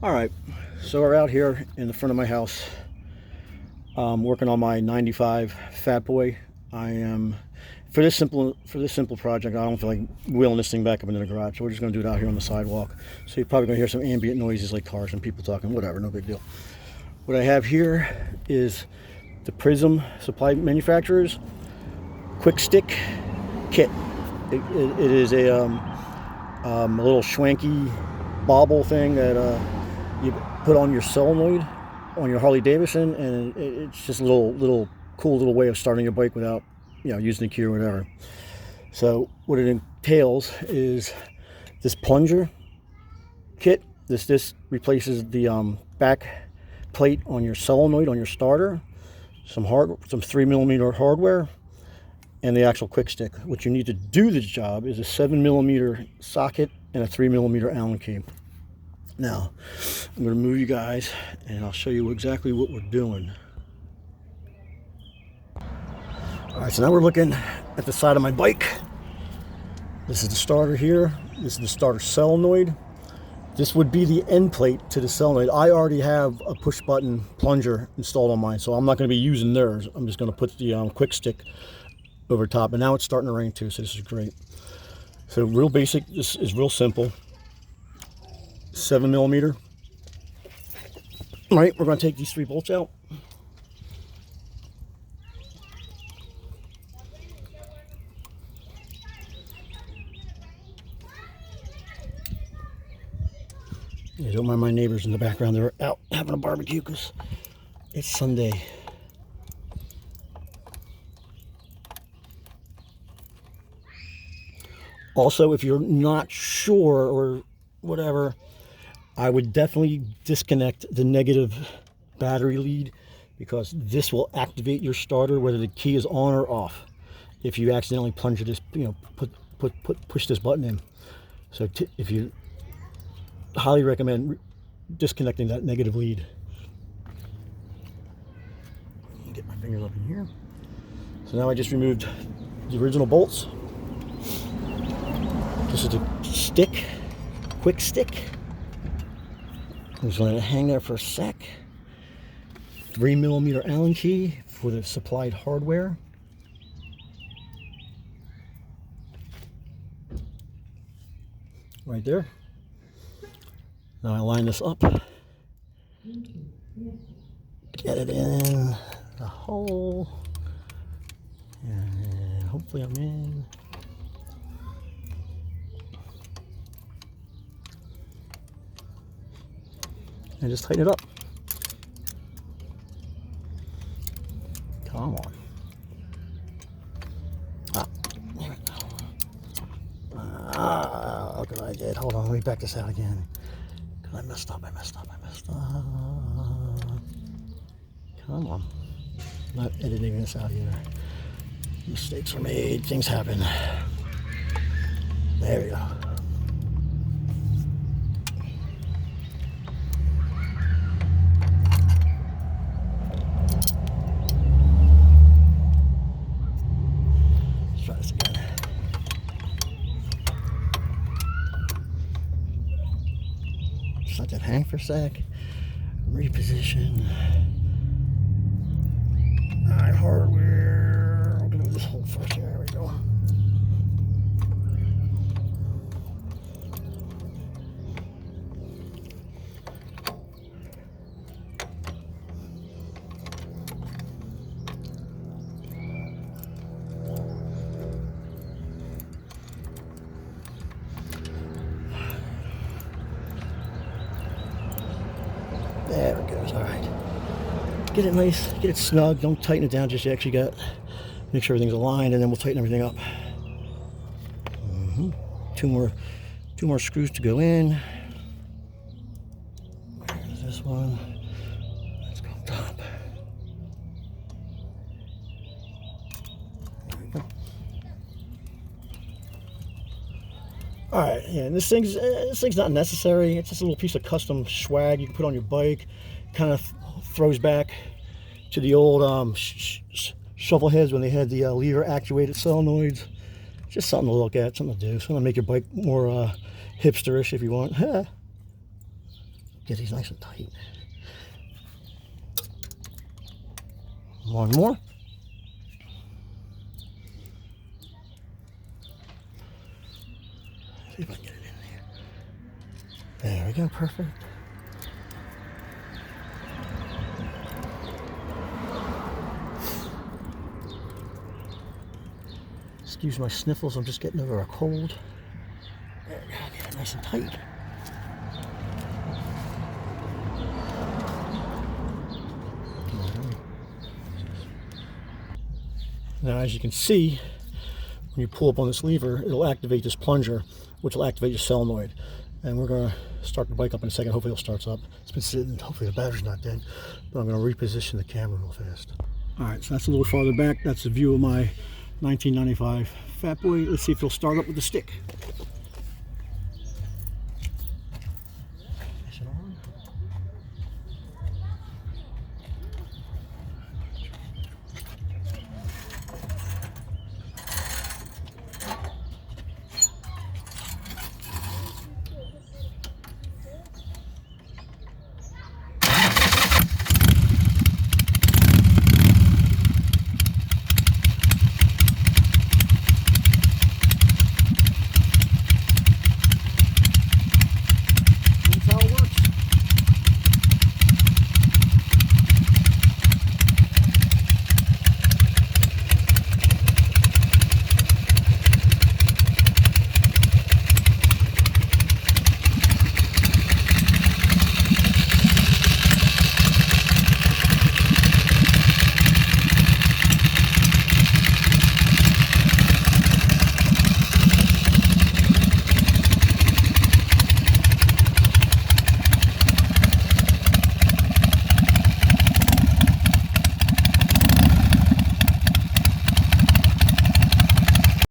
All right, so we're out here in the front of my house, working on my '95 Fat Boy. I am for this simple project. I don't feel like wheeling this thing back up into the garage, so we're just going to do it out here on the sidewalk. So you're probably going to hear some ambient noises like cars and people talking, whatever, no big deal. What I have here is the Prism supply manufacturer's quick stick kit. It is a little schwanky bobble thing that you put on your solenoid on your Harley Davidson, and it's just a little cool little way of starting your bike without using the key or whatever. So what it entails is this plunger kit. This replaces the back plate on your solenoid on your starter, some 3mm hardware, and the actual quick stick. What you need to do this job is a 7mm socket and a 3mm Allen key. Now, I'm going to move you guys and I'll show you exactly what we're doing. Alright, so now we're looking at the side of my bike. This is the starter here. This is the starter solenoid. This would be the end plate to the solenoid. I already have a push button plunger installed on mine, so I'm not going to be using theirs. I'm just going to put the quick stick over top. And now it's starting to rain too, so this is great. So real basic, this is real simple. 7mm. All right, we're going to take these 3 bolts out. Yeah, don't mind my neighbors in the background. They're out having a barbecue because it's Sunday. Also, if you're not sure or whatever, I would definitely disconnect the negative battery lead, because this will activate your starter whether the key is on or off if you accidentally plunge this, push this button in. So if you highly recommend disconnecting that negative lead. Get my fingers up in here. So now I just removed the original bolts. This is the stick, quick stick. I'm just going to hang there for a sec. 3mm Allen key for the supplied hardware. Right there. Now I line this up. Get it in the hole. And hopefully I'm in. And just tighten it up. Come on. There we go. Look what I did. Hold on, let me back this out again. Because I messed up. Come on. I'm not editing this out either. Mistakes are made, things happen. There we go. Try this again. Just let that hang for a sec. Reposition. Alright, hardware. I'll do this hole first here. There we go. There it goes. All right. Get it nice, get it snug. Don't tighten it down just yet. You got make sure everything's aligned, and then we'll tighten everything up. Two more screws to go in. There's this one. Let's go up top. There we go. All right, yeah, and this thing's not necessary. It's just a little piece of custom swag you can put on your bike. Kind of throws back to the old shovel heads when they had the lever actuated solenoids. Just something to look at, something to do, something to make your bike more hipsterish if you want. Get these nice and tight. One more. See if I can get it in there. There we go, perfect. Excuse my sniffles, I'm just getting over a cold. There we go, get it nice and tight. Now, as you can see, when you pull up on this lever, it'll activate this plunger, which will activate your solenoid. And we're going to start the bike up in a second. Hopefully it starts up. It's been sitting, hopefully the battery's not dead. But I'm going to reposition the camera real fast. All right, so that's a little farther back. That's a view of my 1995 Fat Boy. Let's see if it'll start up with the stick.